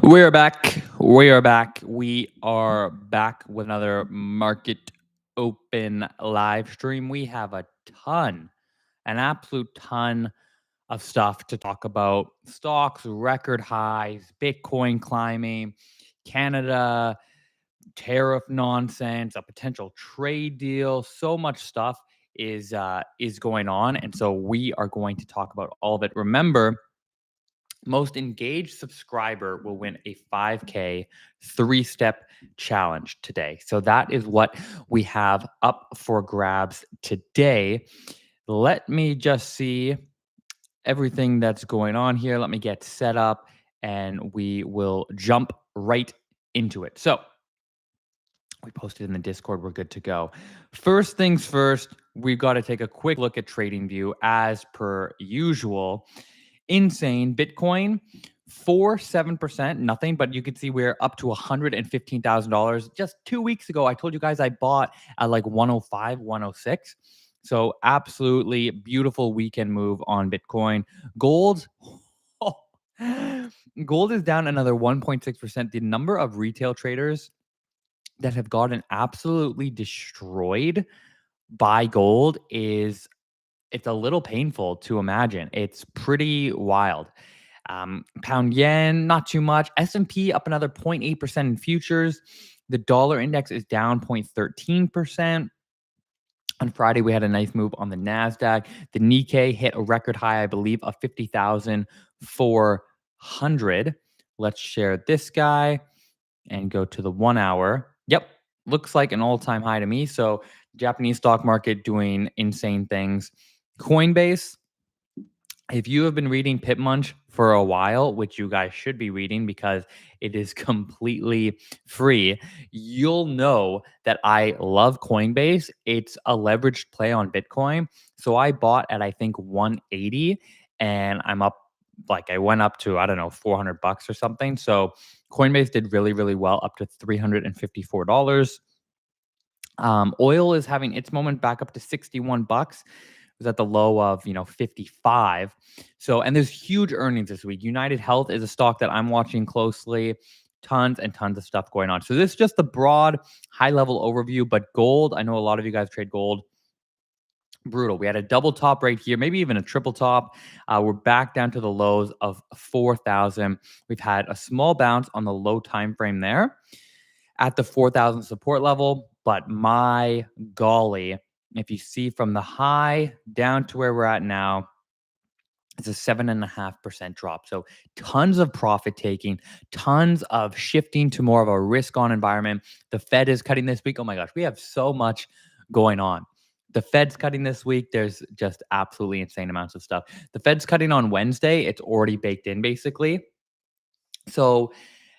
We are back. We are back. We are back with another market open live stream. We have a ton, an absolute ton of stuff to talk about. Stocks, record highs, Bitcoin climbing, Canada, tariff nonsense, a potential trade deal. So much stuff is going on. And so we are going to talk about all of it. Remember, most engaged subscriber will win a 5K 3-step challenge today. So that is what we have up for grabs today. Let me just see everything that's going on here. Let me get set up and we will jump right into it. So we posted in the Discord. We're good to go. First things first, we've got to take a quick look at TradingView as per usual. Insane. Bitcoin, 7%, nothing, but you can see we're up to $115,000. Just 2 weeks ago, I told you guys I bought at like 105, 106. So absolutely beautiful weekend move on Bitcoin. Gold, gold is down another 1.6%. The number of retail traders that have gotten absolutely destroyed by gold it's a little painful to imagine. It's pretty wild. Pound yen, not too much. S&P up another 0.8% in futures. The dollar index is down 0.13%. On Friday, we had a nice move on the NASDAQ. The Nikkei hit a record high, I believe, of 50,400. Let's share this guy and go to the 1 hour. Yep, looks like an all-time high to me. So Japanese stock market doing insane things. Coinbase, if you have been reading Pip Munch for a while, which you guys should be reading because it is completely free, you'll know that I love Coinbase. It's a leveraged play on Bitcoin. So I bought at, I think, 180 and I'm up, like I went up to, I don't know, $400 or something. So Coinbase did really, really well, up to $354. Oil is having its moment back up to $61. It was at the low of 55. So, and there's huge earnings this week. United Health is a stock that I'm watching closely. Tons and tons of stuff going on. So this is just the broad, high level overview. But gold, I know a lot of you guys trade gold. Brutal. We had a double top right here, maybe even a triple top. We're back down to the lows of 4,000. We've had a small bounce on the low time frame there at the 4,000 support level. But my golly, if you see from the high down to where we're at now, it's a 7.5% drop. So tons of profit taking, tons of shifting to more of a risk on environment. The Fed is cutting this week. Oh my gosh, we have so much going on. The Fed's cutting this week. There's just absolutely insane amounts of stuff. The Fed's cutting on Wednesday. It's already baked in basically. So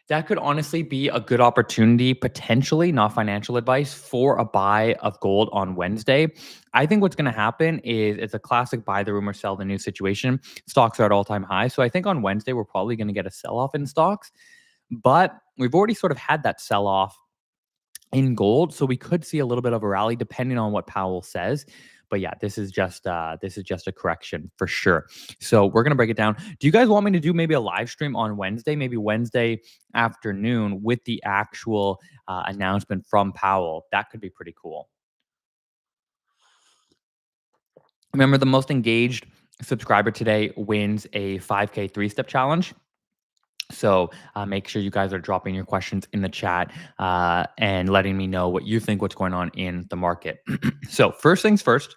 that could honestly be a good opportunity, potentially, not financial advice, for a buy of gold on Wednesday. I think what's going to happen is it's a classic buy the rumor, sell the news situation. Stocks are at all-time highs. So I think on Wednesday, we're probably going to get a sell-off in stocks. But we've already sort of had that sell-off in gold. So we could see a little bit of a rally depending on what Powell says. But yeah, this is just a correction for sure. So we're gonna break it down. Do you guys want me to do maybe a live stream on Wednesday, maybe Wednesday afternoon with the actual announcement from Powell? That could be pretty cool. Remember, the most engaged subscriber today wins a 5K 3-step challenge. So make sure you guys are dropping your questions in the chat and letting me know what you think, what's going on in the market. So first things first,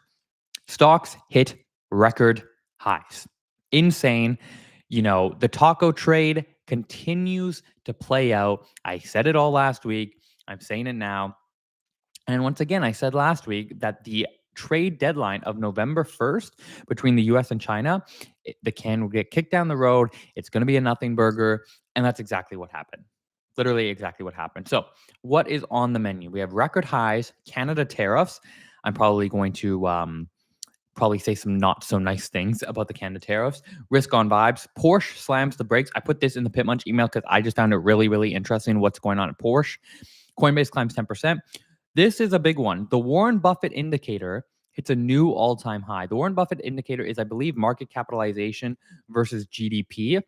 stocks hit record highs. Insane. The taco trade continues to play out. I said it all last week. I'm saying it now. And once again, I said last week that the trade deadline of November 1st between the US and China, the can will get kicked down the road. It's going to be a nothing burger. And that's exactly what happened. Literally exactly what happened. So what is on the menu? We have record highs, Canada tariffs. I'm probably going to probably say some not so nice things about the Canada tariffs. Risk on vibes. Porsche slams the brakes. I put this in the Pip Munch email because I just found it really, really interesting what's going on at Porsche. Coinbase climbs 10%. This is a big one. The Warren Buffett indicator hits a new all-time high. The Warren Buffett indicator is, I believe, market capitalization versus GDP.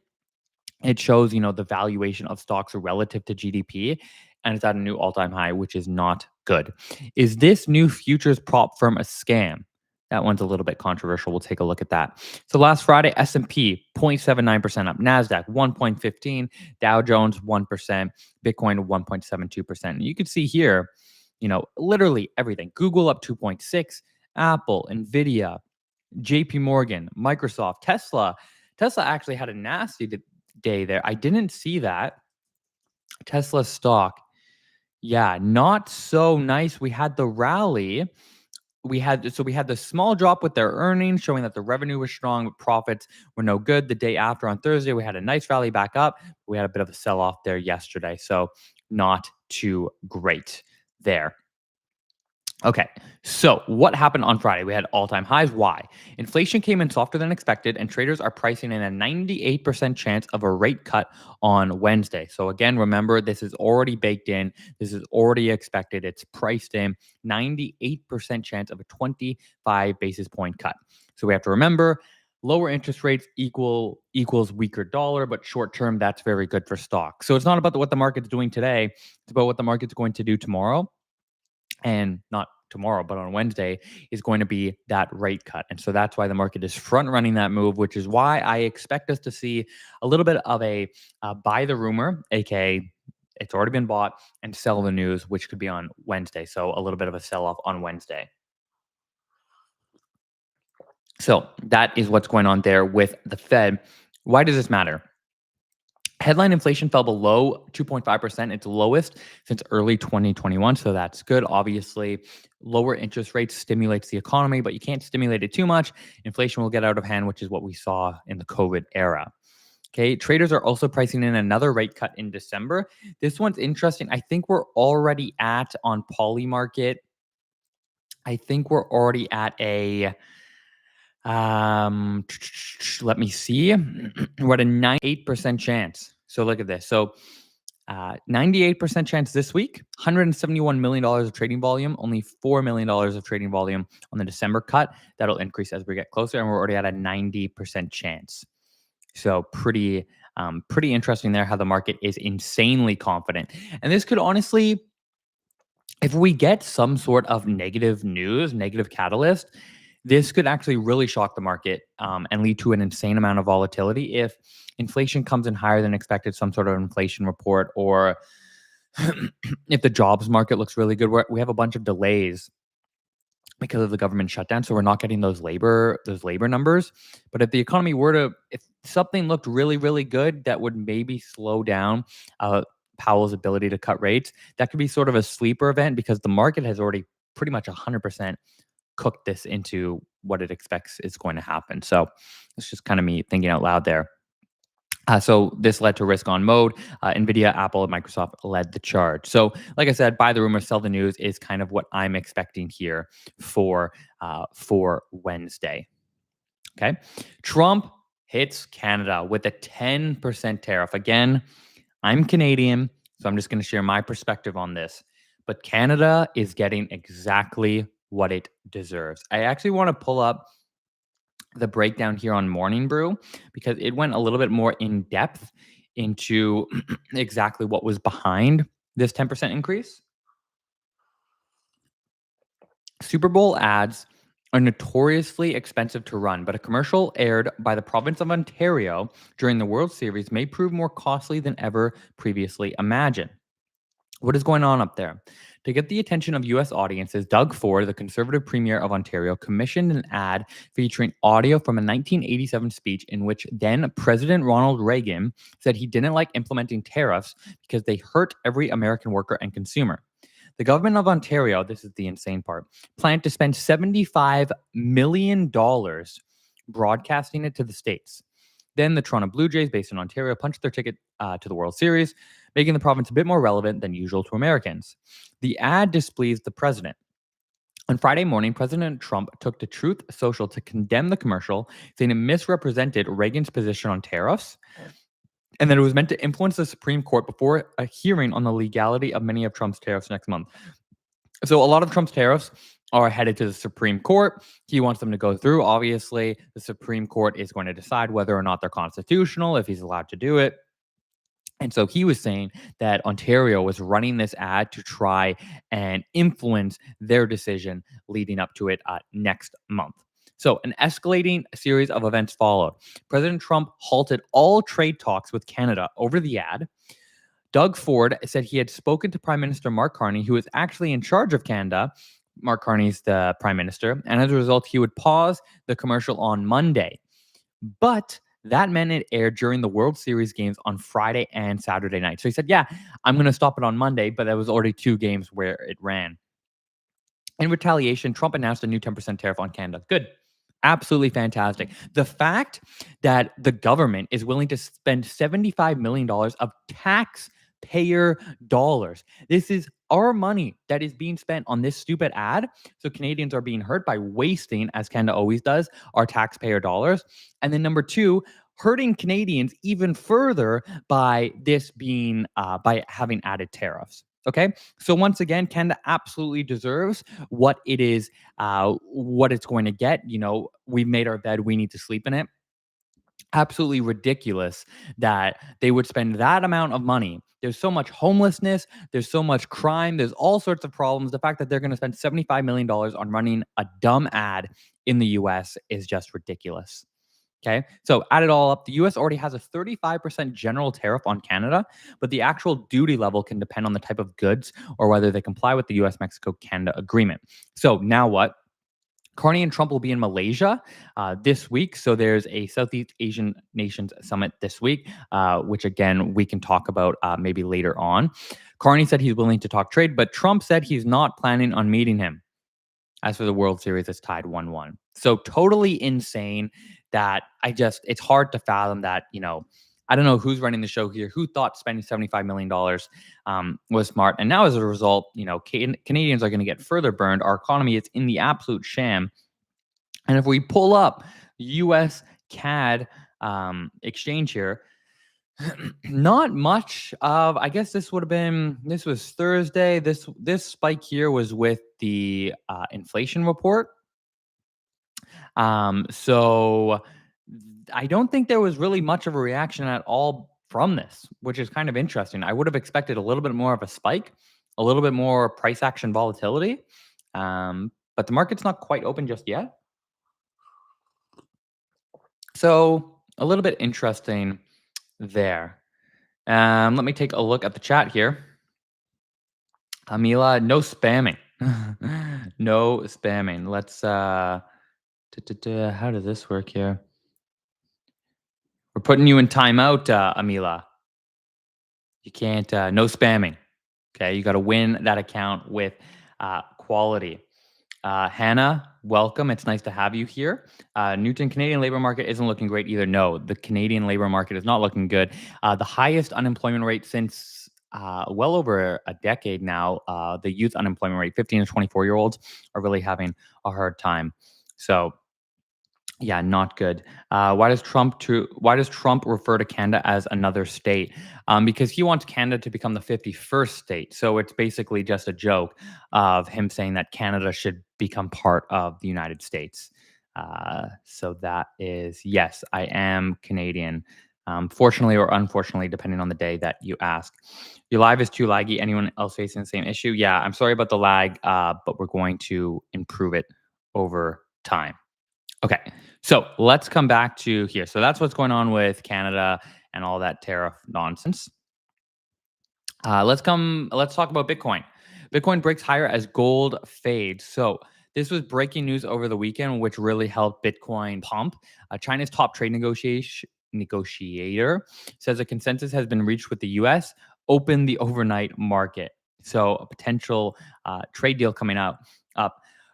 It shows, the valuation of stocks relative to GDP, and it's at a new all-time high, which is not good. Is this new futures prop firm a scam? That one's a little bit controversial. We'll take a look at that. So last Friday, S&P 0.79% up, Nasdaq 1.15, Dow Jones 1%, Bitcoin 1.72%. You can see here, literally everything. Google up 2.6, Apple, Nvidia, JP Morgan, Microsoft, Tesla. Tesla actually had a nasty day there. I didn't see that. Tesla stock, yeah, not so nice. We had the rally. We had the small drop with their earnings, showing that the revenue was strong, but profits were no good. The day after on Thursday, we had a nice rally back up. We had a bit of a sell off there yesterday, so not too great there. Okay, so what happened on Friday? We had all-time highs. Why? Inflation came in softer than expected, and traders are pricing in a 98% chance of a rate cut on Wednesday. So again, remember, this is already baked in. This is already expected. It's priced in. 98% chance of a 25 basis point cut. So we have to remember, lower interest rates equals weaker dollar, but short term, that's very good for stock. So it's not about what the market's doing today. It's about what the market's going to do tomorrow. And not tomorrow, but on Wednesday is going to be that rate cut. And so that's why the market is front running that move, which is why I expect us to see a little bit of a buy the rumor, aka it's already been bought, and sell the news, which could be on Wednesday. So a little bit of a sell off on Wednesday. So that is what's going on there with the Fed. Why does this matter? Headline inflation fell below 2.5%, its lowest since early 2021. So that's good. Obviously, lower interest rates stimulates the economy, but you can't stimulate it too much. Inflation will get out of hand, which is what we saw in the COVID era. Okay, traders are also pricing in another rate cut in December. This one's interesting. I think we're already at on Poly Market. I think we're already at a let me see. We're at a 98% chance. So look at this. So 98% chance this week, $171 million of trading volume, only $4 million of trading volume on the December cut. That'll increase as we get closer, and we're already at a 90% chance. So pretty interesting there how the market is insanely confident. And this could honestly, if we get some sort of negative news, negative catalyst, this could actually really shock the market and lead to an insane amount of volatility if inflation comes in higher than expected, some sort of inflation report, or if the jobs market looks really good. We have a bunch of delays because of the government shutdown, so we're not getting those labor numbers. But if the economy if something looked really, really good, that would maybe slow down Powell's ability to cut rates. That could be sort of a sleeper event because the market has already pretty much 100% cooked this into what it expects is going to happen. So it's just kind of me thinking out loud there. So this led to risk on mode. Nvidia, Apple, and Microsoft led the charge. So like I said, buy the rumor, sell the news is kind of what I'm expecting here for Wednesday. Okay. Trump hits Canada with a 10% tariff. Again, I'm Canadian, so I'm just going to share my perspective on this. But Canada is getting exactly what it deserves. I actually want to pull up the breakdown here on Morning Brew because it went a little bit more in depth into exactly what was behind this 10% increase. Super Bowl ads are notoriously expensive to run, but a commercial aired by the province of Ontario during the World Series may prove more costly than ever previously imagined. What is going on up there? To get the attention of U.S. audiences, Doug Ford, the Conservative Premier of Ontario, commissioned an ad featuring audio from a 1987 speech in which then President Ronald Reagan said he didn't like implementing tariffs because they hurt every American worker and consumer. The government of Ontario, this is the insane part, planned to spend $75 million broadcasting it to the states. Then the Toronto Blue Jays, based in Ontario, punched their ticket to the World Series, making the province a bit more relevant than usual to Americans. The ad displeased the president. On Friday morning, President Trump took to Truth Social to condemn the commercial, saying it misrepresented Reagan's position on tariffs and that it was meant to influence the Supreme Court before a hearing on the legality of many of Trump's tariffs next month. So a lot of Trump's tariffs are headed to the Supreme Court. He wants them to go through. Obviously, the Supreme Court is going to decide whether or not they're constitutional, if he's allowed to do it. And so he was saying that Ontario was running this ad to try and influence their decision leading up to it next month. So, an escalating series of events followed. President Trump halted all trade talks with Canada over the ad. Doug Ford said he had spoken to Prime Minister Mark Carney, who is actually in charge of Canada. Mark Carney's the prime minister. And as a result, he would pause the commercial on Monday. But that meant it aired during the World Series games on Friday and Saturday night. So he said, yeah, I'm going to stop it on Monday, but there was already 2 games where it ran. In retaliation, Trump announced a new 10% tariff on Canada. Good. Absolutely fantastic. The fact that the government is willing to spend $75 million of taxpayer dollars. This is our money that is being spent on this stupid ad. So Canadians are being hurt by wasting, as Canada always does, our taxpayer dollars. And then number 2, hurting Canadians even further by this being by having added tariffs. Okay, so once again, Canada absolutely deserves what it is, what it's going to get. You know, we've made our bed, we need to sleep in it. Absolutely ridiculous that they would spend that amount of money. There's so much homelessness, there's so much crime, there's all sorts of problems. The fact that they're going to spend $75 million on running a dumb ad in the US is just ridiculous. Okay. So add it all up. The US already has a 35% general tariff on Canada, but the actual duty level can depend on the type of goods or whether they comply with the US Mexico Canada agreement. So now what? Carney and Trump will be in Malaysia this week. So there's a Southeast Asian Nations Summit this week, which again, we can talk about maybe later on. Carney said he's willing to talk trade, but Trump said he's not planning on meeting him. As for the World Series, it's tied 1-1. So totally insane that it's hard to fathom that, I don't know who's running the show here, who thought spending $75 million was smart. And now as a result, Canadians are going to get further burned. Our economy is in the absolute sham. And if we pull up US CAD exchange here, not much of, I guess this was Thursday. This spike here was with the inflation report. So I don't think there was really much of a reaction at all from this, which is kind of interesting. I would have expected a little bit more of a spike, a little bit more price action volatility. But the market's not quite open just yet. So a little bit interesting there. Let me take a look at the chat here. Amila, no spamming. No spamming. Let's how does this work here? We're putting you in timeout, Amila. You can't no spamming. Okay, you got to win that account with quality. Hannah, welcome. It's nice to have you here. Newton, Canadian labor market isn't looking great either. No, the Canadian labor market is not looking good. The highest unemployment rate since well over a decade now. The youth unemployment rate, 15 to 24-year-olds, are really having a hard time. So, yeah, not good. Why does Trump refer to Canada as another state? Because he wants Canada to become the 51st state. So it's basically just a joke of him saying that Canada should become part of the United States. So that is, yes, I am Canadian. Fortunately or unfortunately, depending on the day that you ask. Your live is too laggy. Anyone else facing the same issue? Yeah, I'm sorry about the lag, but we're going to improve it over time. Okay, so let's come back to here. So that's what's going on with Canada and all that tariff nonsense. Let's talk about Bitcoin. Bitcoin breaks higher as gold fades. So this was breaking news over the weekend, which really helped Bitcoin pump. China's top trade negotiator says a consensus has been reached with the U.S. Open the overnight market. So a potential trade deal coming up.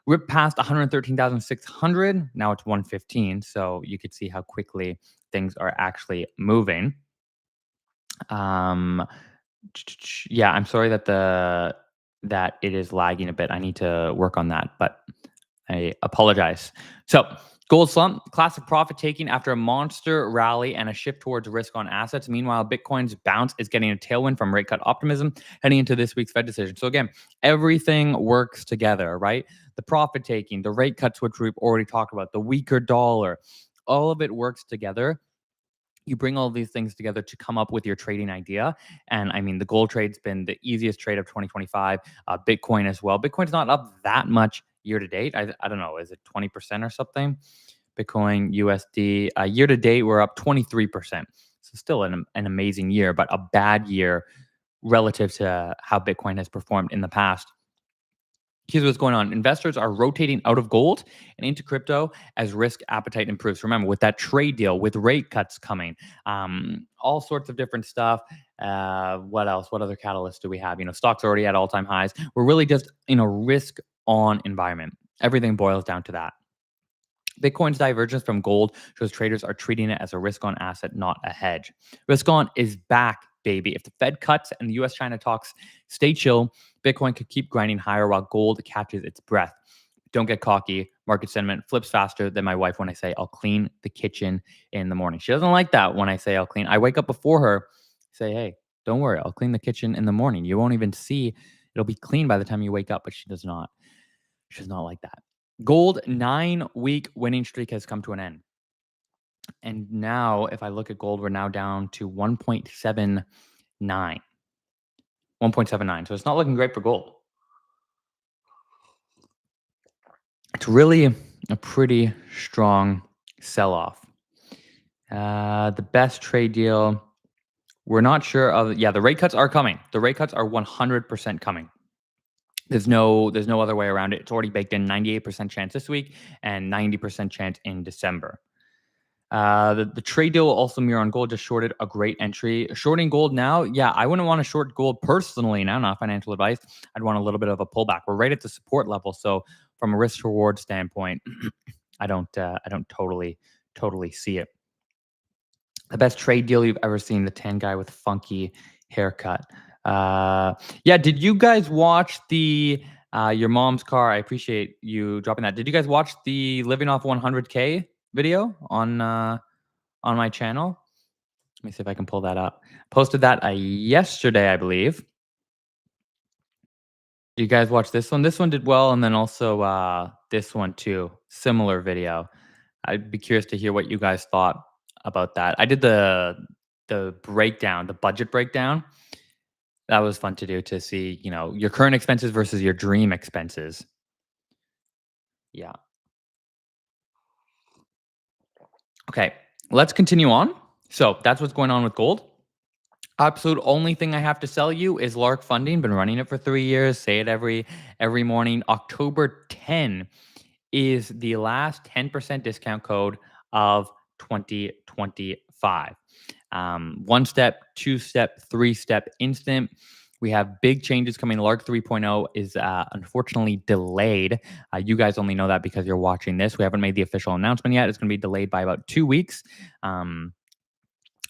Ripped past 113,600. Now it's 115. So you could see how quickly things are actually moving. Yeah, I'm sorry that it is lagging a bit. I need to work on that, but I apologize. So gold slump, classic profit taking after a monster rally and a shift towards risk on assets. Meanwhile, Bitcoin's bounce is getting a tailwind from rate cut optimism heading into this week's Fed decision. So again, everything works together, right? The profit taking, the rate cuts, which we've already talked about, the weaker dollar, all of it works together You bring all these things together to come up with your trading idea. And I mean, the gold trade's been the easiest trade of 2025. Bitcoin as well. Bitcoin's not up that much year to date. I don't know, is it 20% or something? Bitcoin USD year to date, we're up 23%. So still an amazing year, but a bad year relative to how Bitcoin has performed in the past. Here's what's going on. Investors are rotating out of gold and into crypto as risk appetite improves. Remember, with that trade deal, with rate cuts coming, all sorts of different stuff. What else? What other catalysts do we have? Stocks already at all-time highs. We're really just in a risk-on environment. Everything boils down to that. Bitcoin's divergence from gold shows traders are treating it as a risk-on asset, not a hedge. Risk-on is back, baby. If the Fed cuts and the US-China talks stay chill, Bitcoin could keep grinding higher while gold catches its breath. Don't get cocky. Market sentiment flips faster than my wife when I say I'll clean the kitchen in the morning. She doesn't like that when I say I'll clean. I wake up before her, say, hey, don't worry, I'll clean the kitchen in the morning. You won't even see it'll be clean by the time you wake up, but she does not. She does not like that. Gold 9-week winning streak has come to an end. And now, if I look at gold, we're now down to 1.79. 1.79. So it's not looking great for gold. It's really a pretty strong sell-off. The best trade deal, we're not sure of. Yeah, the rate cuts are coming. The rate cuts are 100% coming. There's no other way around it. It's already baked in. 98% chance this week and 90% chance in December. The trade deal will also mirror on gold. Just shorted a great entry. Shorting gold now, yeah, I wouldn't want to short gold personally now, not financial advice. I'd want a little bit of a pullback. We're right at the support level, so from a risk reward standpoint, I don't totally see it. The best trade deal you've ever seen, the tan guy with funky haircut. Yeah, did you guys watch the your mom's car? I appreciate you dropping that. Did you guys watch the living off 100K video on my channel? Let me see if I can pull that up. Posted that yesterday, I believe. Do you guys watch this one? This one did well, and then also this one too. Similar video. I'd be curious to hear what you guys thought about that. I did the breakdown, the budget breakdown. That was fun to do, to see, your current expenses versus your dream expenses. Yeah. Okay, let's continue on. So that's what's going on with gold. Absolute only thing I have to sell you is Lark Funding. Been running it for 3 years. Say it every morning. October 10 is the last 10% discount code of 2025. 1-step, 2-step, 3-step instant. We have big changes coming. Lark 3.0 is unfortunately delayed. You guys only know that because you're watching this. We haven't made the official announcement yet. It's going to be delayed by about 2 weeks.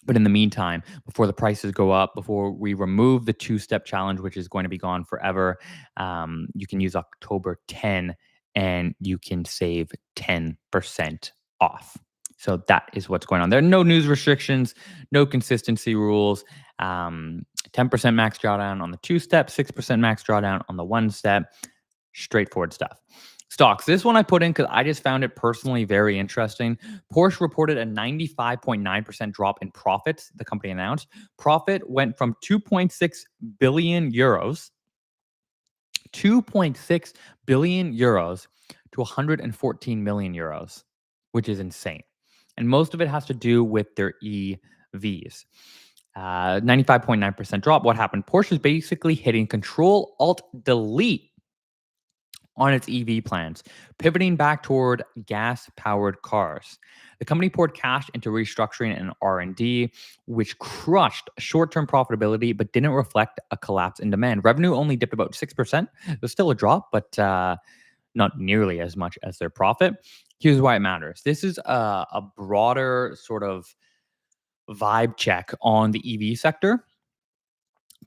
But in the meantime, before the prices go up, before we remove the 2-step challenge, which is going to be gone forever, you can use October 10 and you can save 10% off. So that is what's going on. There are no news restrictions, no consistency rules. 10% max drawdown on the 2-step, 6% max drawdown on the 1-step. Straightforward stuff. Stocks. This one I put in because I just found it personally very interesting. Porsche reported a 95.9% drop in profits, the company announced. Profit went from 2.6 billion euros, 2.6 billion euros to 114 million euros, which is insane. And most of it has to do with their EVs. 95.9% drop. What happened? Porsche is basically hitting Control-Alt-Delete on its EV plans, pivoting back toward gas-powered cars. The company poured cash into restructuring and R&D, which crushed short-term profitability but didn't reflect a collapse in demand. Revenue only dipped about 6%. There's still a drop, but not nearly as much as their profit. Here's why it matters. This is a broader sort of vibe check on the EV sector.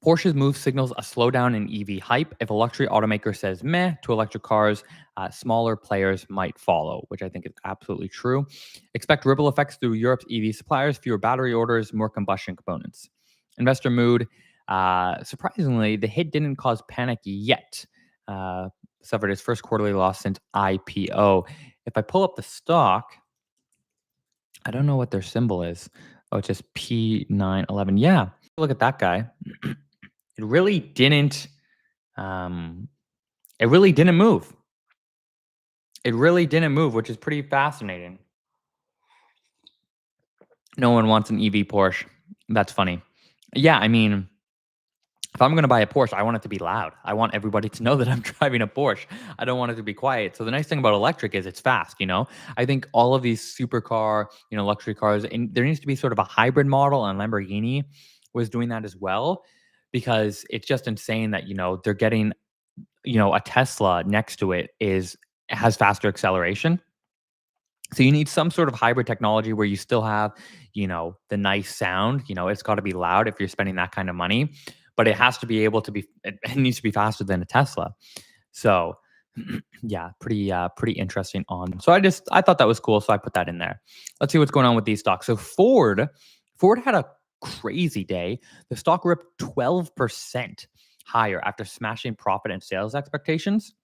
Porsche's move signals a slowdown in EV hype. If a luxury automaker says meh to electric cars, smaller players might follow, which I think is absolutely true. Expect ripple effects through Europe's EV suppliers, fewer battery orders, more combustion components. Investor mood. Surprisingly, the hit didn't cause panic yet. Suffered its first quarterly loss since IPO. If I pull up the stock, I don't know what their symbol is. Oh, it's just P911. Yeah. Look at that guy. It really didn't um it really didn't move. It really didn't move, which is pretty fascinating. No one wants an EV Porsche. That's funny. Yeah, I mean, if I'm gonna buy a Porsche, I want it to be loud. I want everybody to know that I'm driving a Porsche. I don't want it to be quiet. So the nice thing about electric is it's fast, you know? I think all of these supercar, luxury cars, and there needs to be sort of a hybrid model, and Lamborghini was doing that as well because it's just insane that, they're getting, a Tesla next to it has faster acceleration. So you need some sort of hybrid technology where you still have, the nice sound. It's got to be loud if you're spending that kind of money, but it has to be able to be. It needs to be faster than a Tesla. So, yeah, pretty interesting on. So I thought that was cool, so I put that in there. Let's see what's going on with these stocks. So Ford had a crazy day. The stock ripped 12% higher after smashing profit and sales expectations.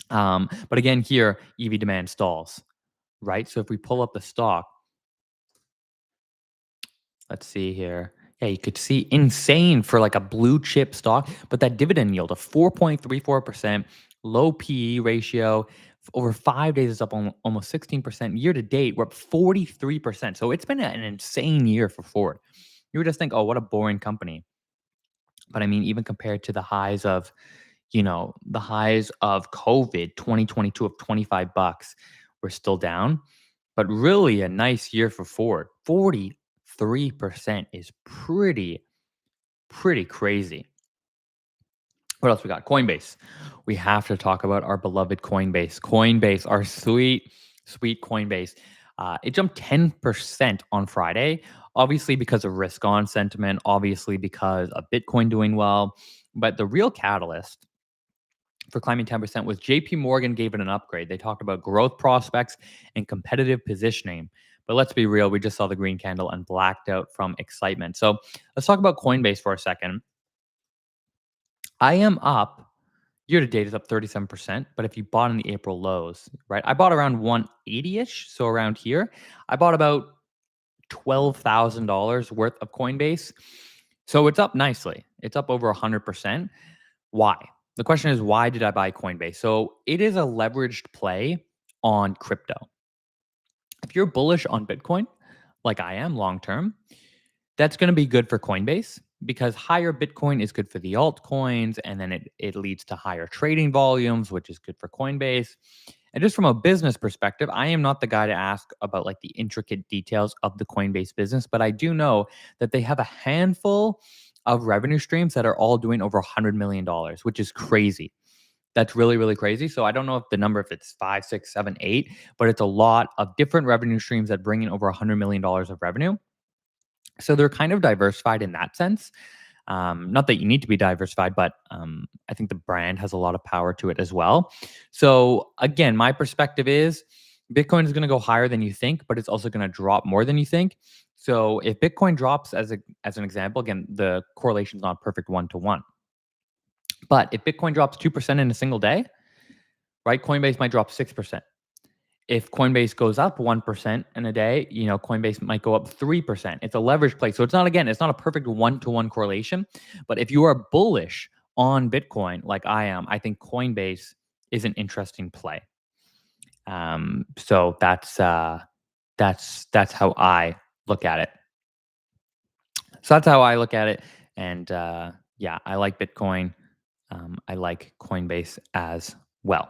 But again, here EV demand stalls, right? So if we pull up the stock, let's see here. Yeah, you could see insane for like a blue chip stock, but that dividend yield of 4.34%, low PE ratio, over 5 days is up almost 16%. Year to date, we're up 43%. So it's been an insane year for Ford. You would just think, oh, what a boring company. But I mean, even compared to the highs of COVID 2022 of $25, we're still down. But really a nice year for Ford. 43% is pretty crazy. What else we got? Coinbase. We have to talk about our beloved Coinbase. Coinbase, our sweet Coinbase. It jumped 10% on Friday, obviously because of risk on sentiment, obviously because of Bitcoin doing well. But the real catalyst for climbing 10% was JP Morgan gave it an upgrade. They talked about growth prospects and competitive positioning. But let's be real, we just saw the green candle and blacked out from excitement. So let's talk about Coinbase for a second. I am up. Year to date is up 37%, but if you bought in the April lows, right? I bought around 180-ish, so around here. I bought about $12,000 worth of Coinbase. So it's up nicely. It's up over 100%. Why? The question is, why did I buy Coinbase? So it is a leveraged play on crypto. If you're bullish on Bitcoin, like I am long term, that's going to be good for Coinbase because higher Bitcoin is good for the altcoins, and then it leads to higher trading volumes, which is good for Coinbase. And just from a business perspective, I am not the guy to ask about like the intricate details of the Coinbase business, but I do know that they have a handful of revenue streams that are all doing over $100 million, which is crazy. That's really crazy. So I don't know if it's five, six, seven, eight, but it's a lot of different revenue streams that bring in over $100 million of revenue. So they're kind of diversified in that sense. Not that you need to be diversified, but I think the brand has a lot of power to it as well. So again, my perspective is Bitcoin is going to go higher than you think, but it's also going to drop more than you think. So if Bitcoin drops, as an example, again, the correlation is not perfect 1-to-1. But if Bitcoin drops 2% in a single day, right, Coinbase might drop 6%. If Coinbase goes up 1% in a day, Coinbase might go up 3%. It's a leverage play. So it's not a perfect 1-to-1 correlation. But if you are bullish on Bitcoin, like I am, I think Coinbase is an interesting play. So that's how I look at it. So that's how I look at it. And yeah, I like Bitcoin. I like Coinbase as well.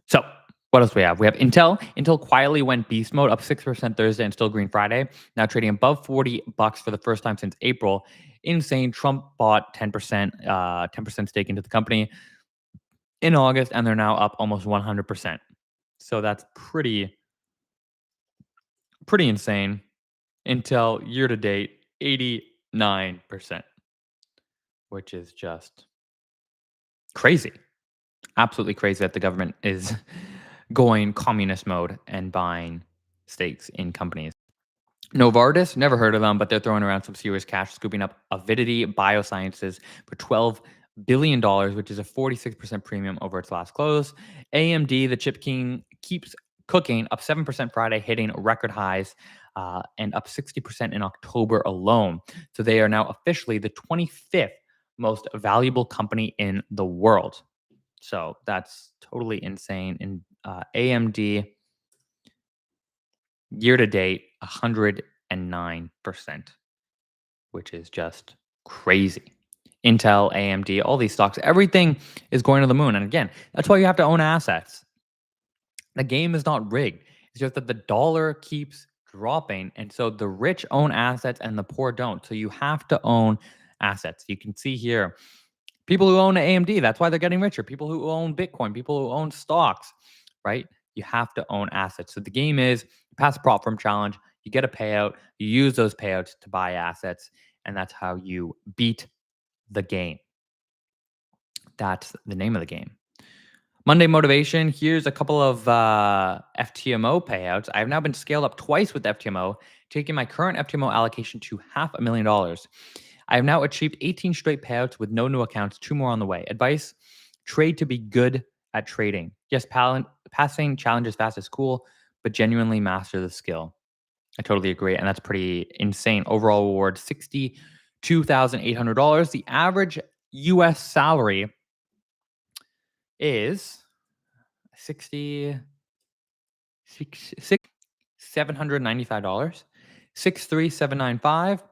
So what else we have? We have Intel. Intel quietly went beast mode, up 6% Thursday and still green Friday. Now trading above $40 for the first time since April. Insane. Trump bought 10% stake into the company in August, and they're now up almost 100%. So that's pretty insane. Intel year to date, 89%, which is just crazy. Absolutely crazy that the government is going communist mode and buying stakes in companies. Novartis, never heard of them, but they're throwing around some serious cash, scooping up Avidity Biosciences for $12 billion, which is a 46% premium over its last close. AMD, the chip king, keeps cooking, up 7% Friday, hitting record highs. and up 60% in October alone. So they are now officially the 25th most valuable company in the world. So that's totally insane. And AMD year to date, 109%, which is just crazy. Intel, AMD, all these stocks, everything is going to the moon. And again, that's why you have to own assets. The game is not rigged. It's just that the dollar keeps dropping. And so the rich own assets and the poor don't. So you have to own assets. You can see here people who own AMD, that's why they're getting richer. People who own Bitcoin, people who own stocks, right? You have to own assets. So the game is you pass a prop firm challenge, you get a payout, you use those payouts to buy assets, and that's how you beat the game. That's the name of the game. Monday motivation. Here's a couple of FTMO payouts. I've now been scaled up twice with FTMO, taking my current FTMO allocation to $500,000. I have now achieved 18 straight payouts with no new accounts, 2 more on the way. Advice: trade to be good at trading. Yes, passing challenges fast is cool, but genuinely master the skill. I totally agree. And that's pretty insane. Overall reward $62,800. The average US salary is 60 $795. 63795.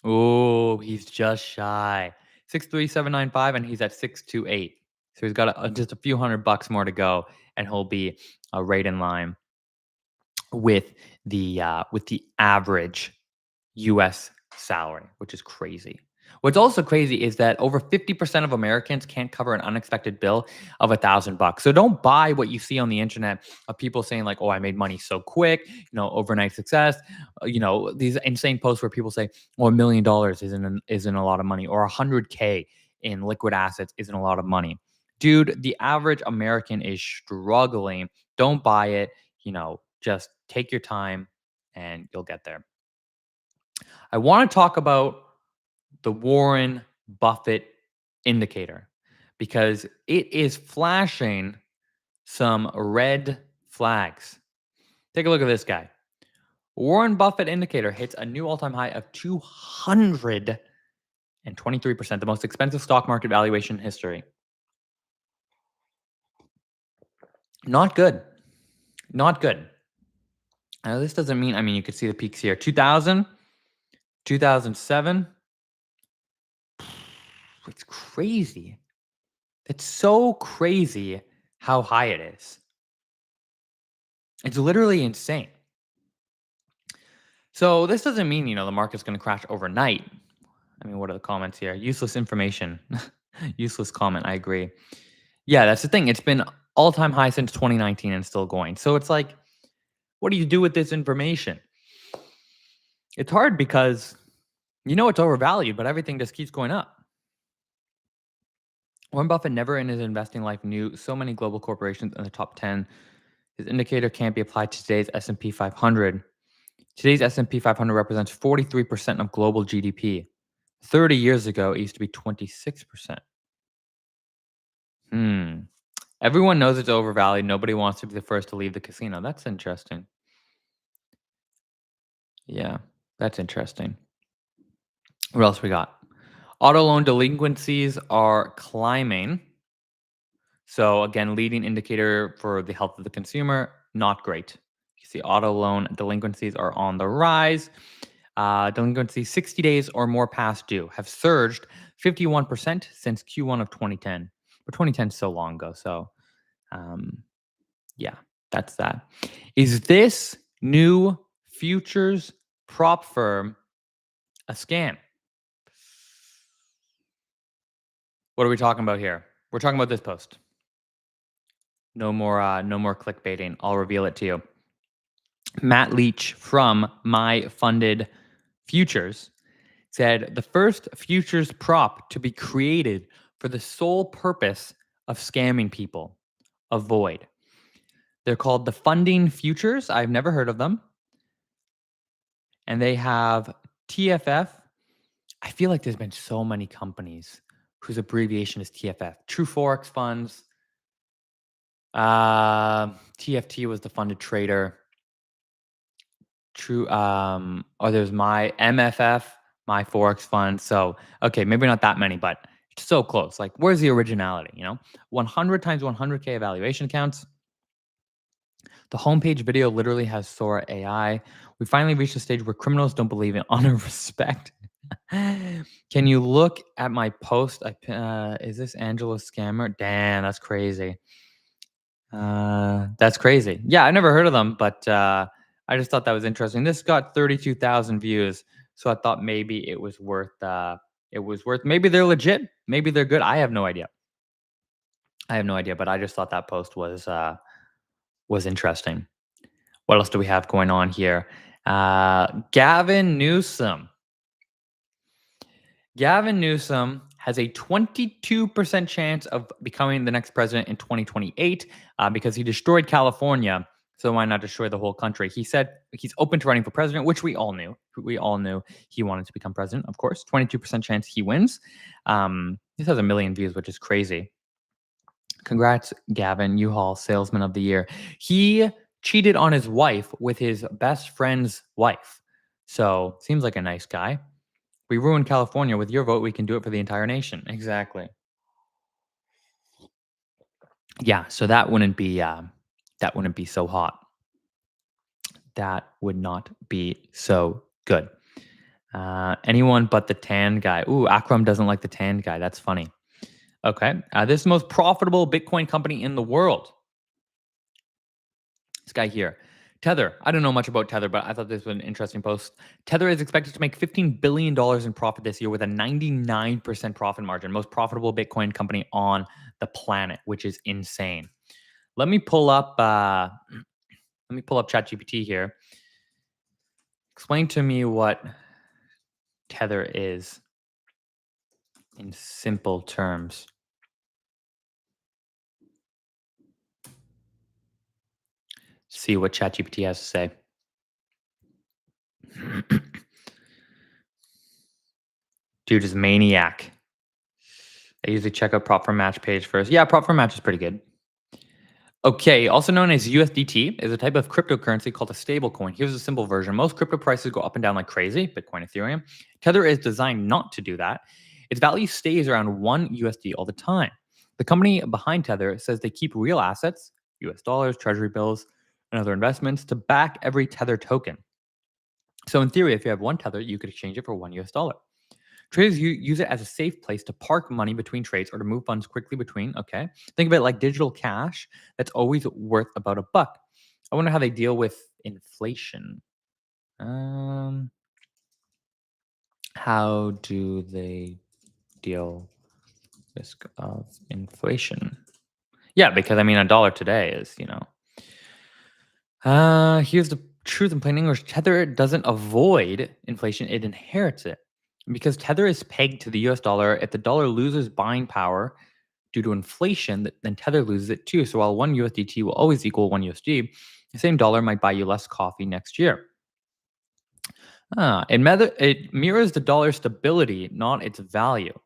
Oh, he's just shy. 63795 and he's at 628. So he's got just a few $100 more to go and he'll be right in line with the average US salary, which is crazy. What's also crazy is that over 50% of Americans can't cover an unexpected bill of $1,000. So don't buy what you see on the internet of people saying like, "Oh, I made money so quick," overnight success. These insane posts where people say, "Oh, $1,000,000 isn't a lot of money," or 100K in liquid assets isn't a lot of money. Dude, the average American is struggling. Don't buy it. Just take your time and you'll get there. I want to talk about the Warren Buffett indicator because it is flashing some red flags. Take a look at this guy. Warren Buffett indicator hits a new all-time high of 223%, the most expensive stock market valuation in history. Not good. Not good. Now, this doesn't mean, you could see the peaks here. 2000, 2007. It's crazy. It's so crazy how high it is. It's literally insane. So this doesn't mean, the market's going to crash overnight. What are the comments here? Useless information. Useless comment. I agree. Yeah, that's the thing. It's been all-time high since 2019 and still going. So it's like, what do you do with this information? It's hard because it's overvalued, but everything just keeps going up. Warren Buffett never in his investing life knew so many global corporations in the top 10. His indicator can't be applied to today's S&P 500. Today's S&P 500 represents 43% of global GDP. 30 years ago, it used to be 26%. Everyone knows it's overvalued. Nobody wants to be the first to leave the casino. That's interesting. Yeah, that's interesting. What else we got? Auto loan delinquencies are climbing. So again, leading indicator for the health of the consumer, not great. You see auto loan delinquencies are on the rise. Delinquencies 60 days or more past due have surged 51% since Q1 of 2010. But 2010 is so long ago. So yeah, that's that. Is this new futures prop firm a scam? What are we talking about here? We're talking about this post. No more clickbaiting. I'll reveal it to you. Matt Leach from My Funded Futures said the first futures prop to be created for the sole purpose of scamming people. Avoid. They're called the Funding Futures. I've never heard of them. And they have TFF. I feel like there's been so many companies whose abbreviation is TFF. True Forex Funds. TFT was the funded trader. True. Or there's my MFF, my Forex fund. So, okay, maybe not that many, but so close. Like, where's the originality? 100 times 100K evaluation counts. The homepage video literally has Sora AI. We finally reached a stage where criminals don't believe in honor, respect. Can you look at my post? Is this Angela scammer? Damn, that's crazy. That's crazy. Yeah, I never heard of them, but I just thought that was interesting. This got 32,000 views, so I thought maybe it was worth. Maybe they're legit. Maybe they're good. I have no idea. But I just thought that post was interesting. What else do we have going on here? Gavin Newsom. Gavin Newsom has a 22% chance of becoming the next president in 2028 because he destroyed California. So why not destroy the whole country? He said he's open to running for president, which we all knew. We all knew he wanted to become president, of course. 22% chance he wins. This has 1 million views, which is crazy. Congrats, Gavin, U-Haul Salesman of the Year. He cheated on his wife with his best friend's wife. So seems like a nice guy. We ruined California. With your vote, we can do it for the entire nation. Exactly. Yeah, so that wouldn't be so hot. That would not be so good. Anyone but the tan guy. Ooh, Akram doesn't like the tan guy. That's funny. Okay. This is the most profitable Bitcoin company in the world. This guy here. Tether. I don't know much about Tether, but I thought this was an interesting post. Tether is expected to make $15 billion in profit this year with a 99% profit margin. Most profitable Bitcoin company on the planet, which is insane. Let me pull up ChatGPT here. Explain to me what Tether is in simple terms. See what ChatGPT has to say. Dude is maniac. I usually check out prop for match page first. Yeah, prop for match is pretty good. Okay, also known as USDT, is a type of cryptocurrency called a stablecoin. Here's a simple version. Most crypto prices go up and down like crazy, Bitcoin, Ethereum. Tether is designed not to do that. Its value stays around 1 USD all the time. The company behind Tether says they keep real assets, US dollars, treasury bills, and other investments to back every Tether token. So in theory, if you have one Tether, you could exchange it for 1 US dollar. Traders use it as a safe place to park money between trades or to move funds quickly between. Okay. Think of it like digital cash that's always worth about $1. I wonder how they deal with inflation. How do they deal risk of inflation? Yeah, because I mean, $1 today is, here's the truth in plain English. Tether doesn't avoid inflation, it inherits it. Because Tether is pegged to the US dollar, if the dollar loses buying power due to inflation, then Tether loses it too. So while 1 USDT will always equal 1 USD, the same dollar might buy you less coffee next year. It mirrors the dollar's stability, not its value.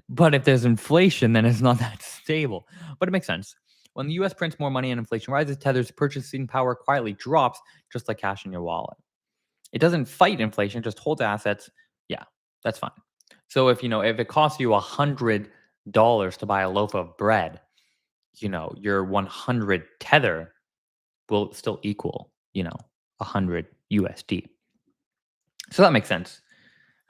But if there's inflation, then it's not that stable. But it makes sense. When the US prints more money and inflation rises, Tether's purchasing power quietly drops, just like cash in your wallet. It doesn't fight inflation, just holds assets. Yeah, that's fine. So if if it costs you $100 to buy a loaf of bread, your 100 Tether will still equal 100 USD. So that makes sense.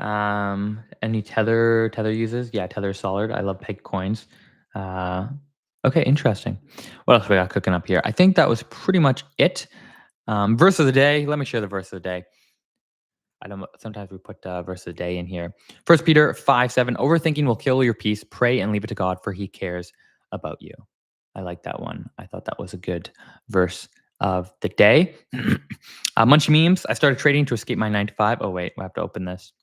Any Tether uses? Yeah, Tether is solid. I love peg coins. Okay, interesting. What else we got cooking up here? I think that was pretty much it. Verse of the day. Let me share the verse of the day. I don't. Sometimes we put verse of the day in here. 1 Peter 5:7. Overthinking will kill your peace. Pray and leave it to God, for He cares about you. I like that one. I thought that was a good verse of the day. Munchy memes. I started trading to escape my 9 to 5. Oh wait, I have to open this.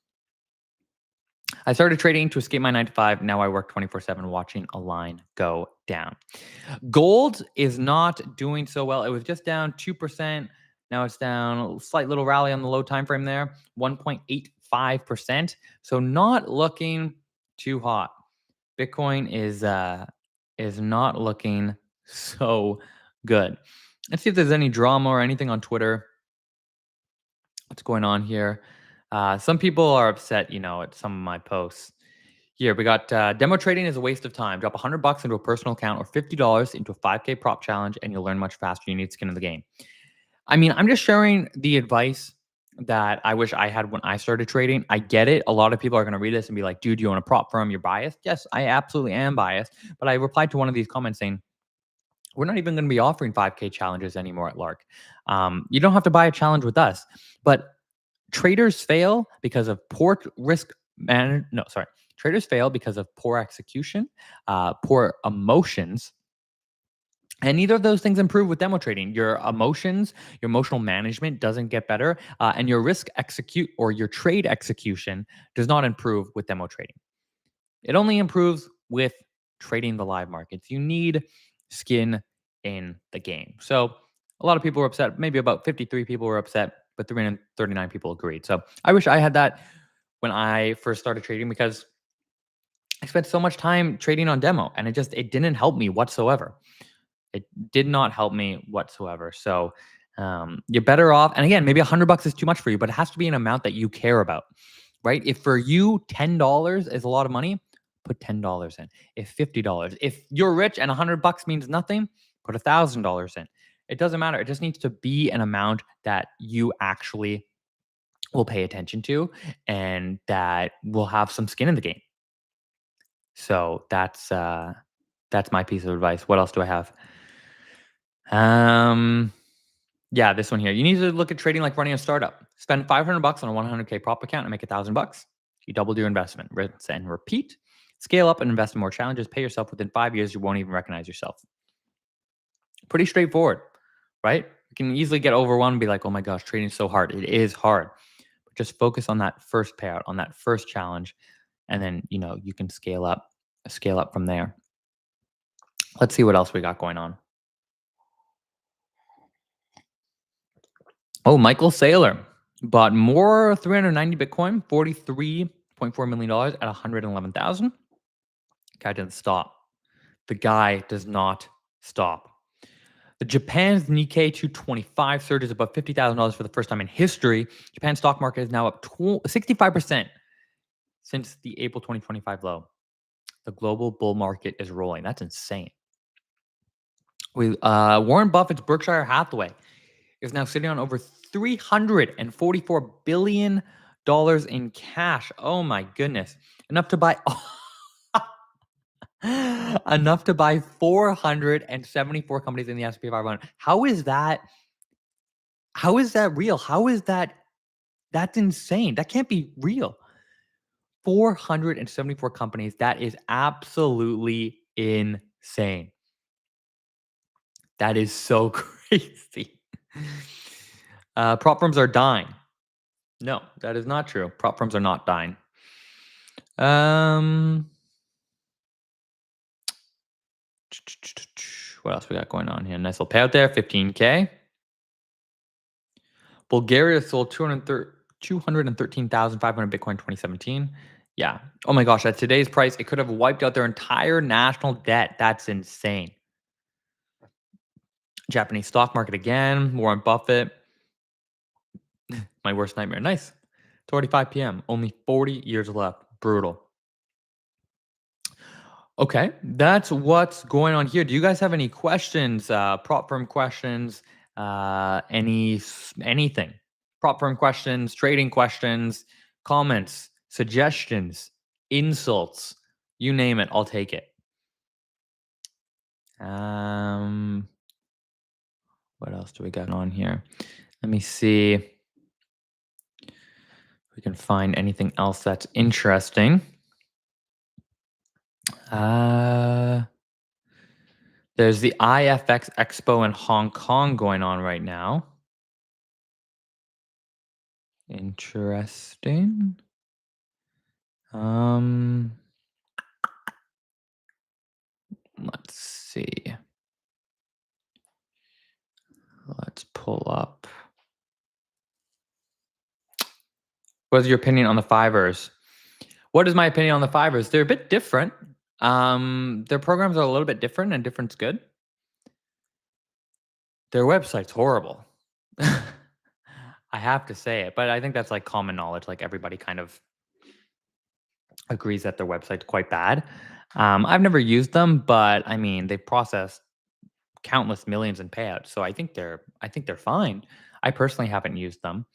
I started trading to escape my 9 to 5. Now I work 24/7 watching a line go down. Gold is not doing so well. It was just down 2%. Now it's down a slight little rally on the low time frame there, 1.85%. So not looking too hot. Bitcoin is not looking so good. Let's see if there's any drama or anything on Twitter. What's going on here? Some people are upset, at some of my posts. Here we got demo trading is a waste of time. Drop $100 into a personal account or $50 into a 5K prop challenge, and you'll learn much faster. You need skin in the game. I mean, I'm just sharing the advice that I wish I had when I started trading. I get it. A lot of people are going to read this and be like, dude, you want a prop firm? You're biased. Yes, I absolutely am biased. But I replied to one of these comments saying, we're not even going to be offering 5K challenges anymore at Lark. You don't have to buy a challenge with us. But traders fail because of poor risk man. No, sorry. Traders fail because of poor execution, poor emotions, and neither of those things improve with demo trading. Your emotions, your emotional management doesn't get better, and your risk execute or your trade execution does not improve with demo trading. It only improves with trading the live markets. You need skin in the game. So a lot of people were upset. Maybe about 53 people were upset, but 339 people agreed. So I wish I had that when I first started trading, because I spent so much time trading on demo and it didn't help me whatsoever. It did not help me whatsoever. So you're better off. And again, maybe $100 is too much for you, but it has to be an amount that you care about, right? If for you $10 is a lot of money, put $10 in. If $50, if you're rich and $100 means nothing, put $1,000 in. It doesn't matter. It just needs to be an amount that you actually will pay attention to and that will have some skin in the game. So that's my piece of advice. What else do I have? Yeah, this one here. You need to look at trading like running a startup. Spend $500 on a 100K prop account and make $1,000. You doubled your investment. Rinse and repeat. Scale up and invest in more challenges. Pay yourself within 5 years. You won't even recognize yourself. Pretty straightforward, right? You can easily get overwhelmed and be like, oh my gosh, trading is so hard. It is hard. But just focus on that first payout, on that first challenge, and then you can scale up from there. Let's see what else we got going on. Oh, Michael Saylor bought more 390 Bitcoin, $43.4 million at 111,000. Guy didn't stop. The guy does not stop. The Japan's Nikkei 225 surges above $50,000 for the first time in history. Japan's stock market is now up 65% since the April 2025 low. The global bull market is rolling. That's insane. Warren Buffett's Berkshire Hathaway is now sitting on over $344 billion in cash. Oh my goodness. Enough to buy 474 companies in the S&P 500. How is that real? That's insane. That can't be real. 474 companies. That is absolutely insane. That is so crazy. Prop firms are dying. No, that is not true. Prop firms are not dying. What else we got going on here? Nice little payout there, 15K. Bulgaria sold 213,500 Bitcoin in 2017. Yeah. Oh my gosh, at today's price, it could have wiped out their entire national debt. That's insane. Japanese stock market again. Warren Buffett. My worst nightmare. Nice. 2:45 p.m. Only 40 years left. Brutal. Okay, that's what's going on here. Do you guys have any questions? Prop firm questions? Anything? Prop firm questions? Trading questions? Comments? Suggestions? Insults? You name it, I'll take it. What else do we got on here? Let me see if we can find anything else that's interesting. There's the IFX Expo in Hong Kong going on right now. Interesting. Let's see. Let's pull up. What's your opinion on the Fivers? What is my opinion on the Fivers? They're a bit different. Their programs are a little bit different, and different's good. Their website's horrible. I have to say it, but I think that's like common knowledge. Like everybody kind of agrees that their website's quite bad. I've never used them, but I mean, they process countless millions in payouts, so I think they're fine. I personally haven't used them,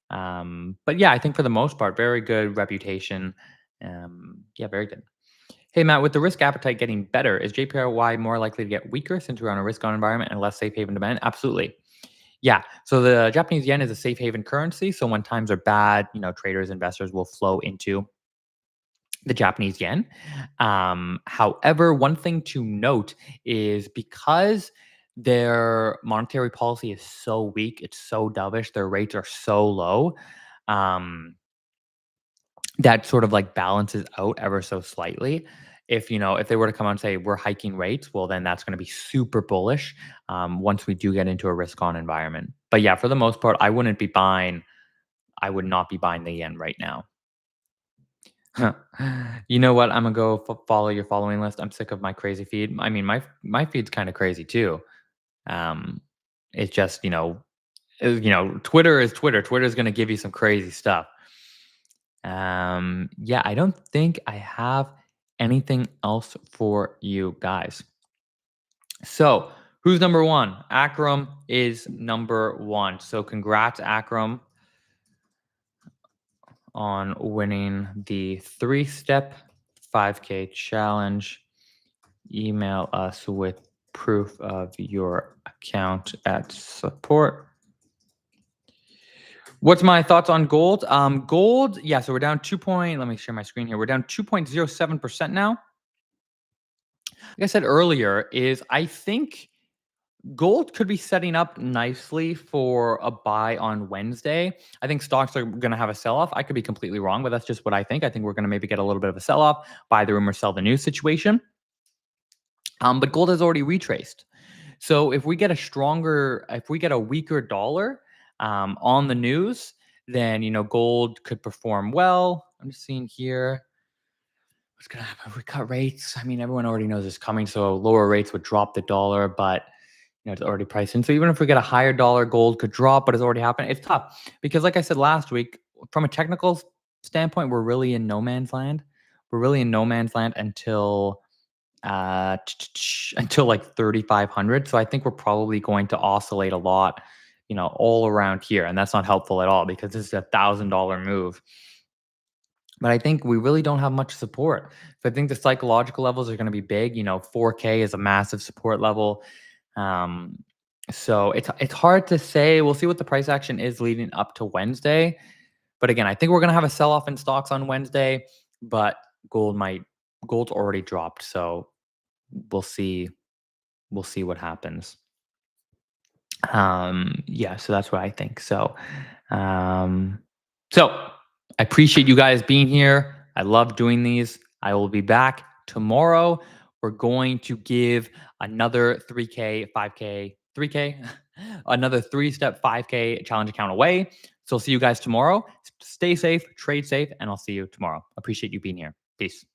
but yeah, I think for the most part, very good reputation. Yeah, very good. Hey Matt, with the risk appetite getting better, is JPY more likely to get weaker since we're on a risk-on environment and less safe haven demand? Absolutely. Yeah. So the Japanese yen is a safe haven currency. So when times are bad, traders, investors will flow into the Japanese yen. However, one thing to note is because their monetary policy is so weak, it's so dovish, their rates are so low, um, that sort of like balances out ever so slightly. If they were to come out and say we're hiking rates, well, then that's going to be super bullish once we do get into a risk on environment. But yeah, for the most part, I would not be buying the yen right now. Huh. You know what? I'm gonna go follow your following list. I'm sick of my crazy feed. I mean, my feed's kind of crazy too. Um, it's just Twitter is Twitter. Twitter's gonna give you some crazy stuff. Yeah, I don't think I have anything else for you guys. So, who's number one? Akram is number one. So, congrats, Akram, on winning the 3-step 5K challenge. Email us with proof of your account at support. What's my thoughts on gold? Gold, yeah, so we're down let me share my screen here. We're down 2.07% now. Like I said earlier, I think gold could be setting up nicely for a buy on Wednesday. I think stocks are going to have a sell-off. I could be completely wrong, but that's just what I think. I think we're going to maybe get a little bit of a sell-off, buy the rumor, sell the news situation. But gold has already retraced. So if we get a weaker dollar on the news, then gold could perform well. I'm just seeing here what's gonna happen if we cut rates. I mean, everyone already knows it's coming, so lower rates would drop the dollar, but it's already priced in. So even if we get a higher dollar, gold could drop, but it's already happened. It's tough because, like I said last week, from a technical standpoint, we're really in no man's land. We're really in no man's land until like 3,500. So I think we're probably going to oscillate a lot, all around here, and that's not helpful at all because this is $1,000 move. But I think we really don't have much support. So I think the psychological levels are going to be big. 4K is a massive support level. Um, so it's hard to say. We'll see what the price action is leading up to Wednesday. But again, I think we're going to have a sell off in stocks on Wednesday. But gold's already dropped, so we'll see. We'll see what happens. Yeah, so that's what I think. Um, so I appreciate you guys being here. I love doing these. I will be back tomorrow. We're going to give another 3K, 5K, 3K, another 3-step 5K challenge account away. So I'll see you guys tomorrow. Stay safe, trade safe, and I'll see you tomorrow. Appreciate you being here. Peace.